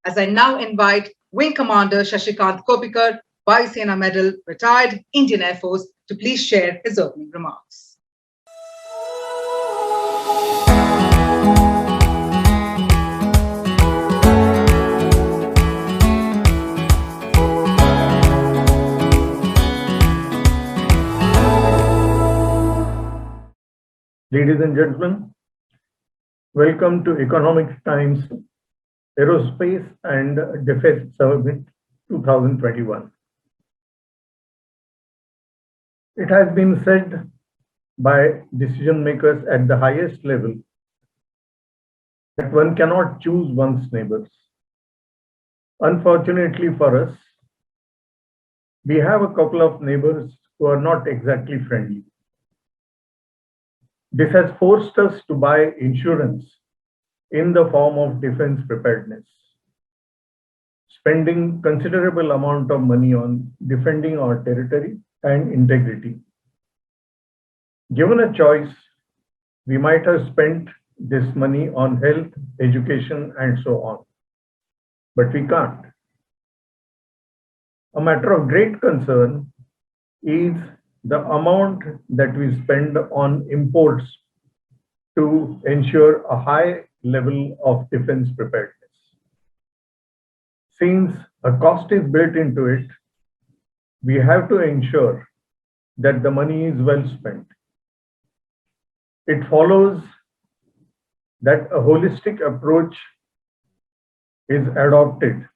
as I now invite Wing Commander Shashikant Kopikar, Vayu Sena Medal, retired Indian Air Force, to please share his opening remarks. Ladies and gentlemen, welcome to Economic Times Aerospace and Defense Summit 2021. It has been said by decision makers at the highest level that one cannot choose one's neighbors. Unfortunately for us, we have a couple of neighbors who are not exactly friendly. This has forced us to buy insurance in the form of defense preparedness, spending considerable amount of money on defending our territory and integrity. Given a choice, we might have spent this money on health, education, and so on, but we can't. A matter of great concern is the amount that we spend on imports to ensure a high level of defense preparedness. Since a cost is built into it, we have to ensure that the money is well spent. It follows that a holistic approach is adopted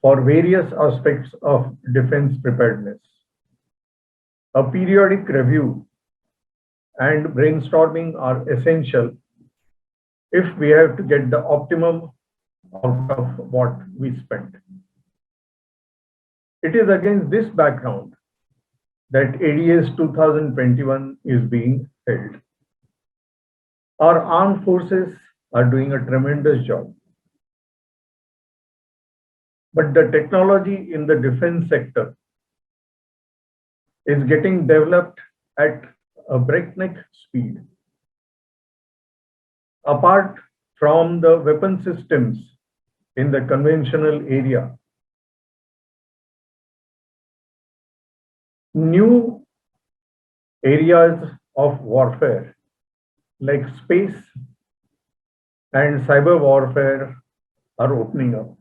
for various aspects of defense preparedness. A periodic review and brainstorming are essential if we have to get the optimum out of what we spend. It is against this background that ADS 2021 is being held. Our armed forces are doing a tremendous job. But the technology in the defense sector is getting developed at a breakneck speed. Apart from the weapon systems in the conventional area, new areas of warfare like space and cyber warfare are opening up.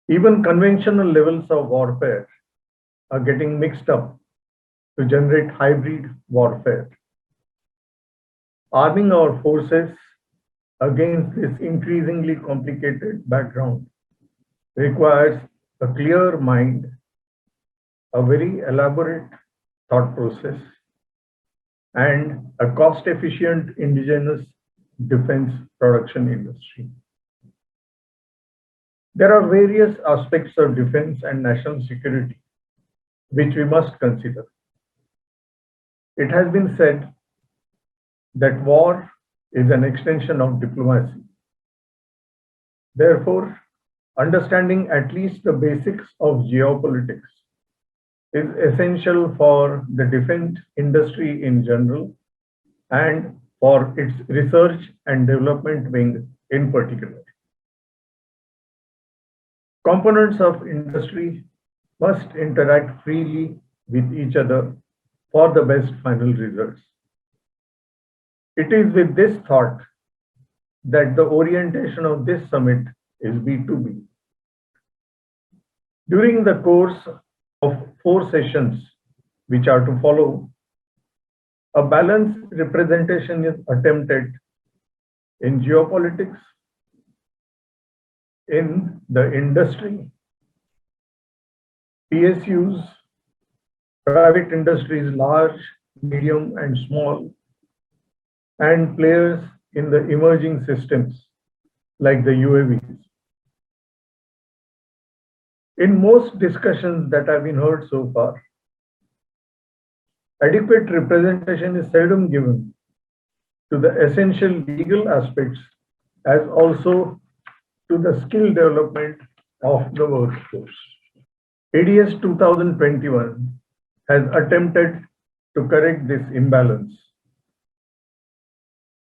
Even conventional levels of warfare are getting mixed up to generate hybrid warfare. Arming our forces against this increasingly complicated background requires a clear mind, a very elaborate thought process, and a cost-efficient indigenous defense production industry. There are various aspects of defense and national security which we must consider. It has been said that war is an extension of diplomacy. Therefore, understanding at least the basics of geopolitics is essential for the defense industry in general and for its research and development wing in particular. Components of industry must interact freely with each other for the best final results. It is with this thought that the orientation of this summit is B2B. During the course of 4 sessions which are to follow, a balanced representation is attempted in geopolitics, in the industry, PSUs, private industries, large, medium, and small, and players in the emerging systems like the UAVs. In most discussions that have been heard so far, adequate representation is seldom given to the essential legal aspects as also to the skill development of the workforce. ADS 2021 has attempted to correct this imbalance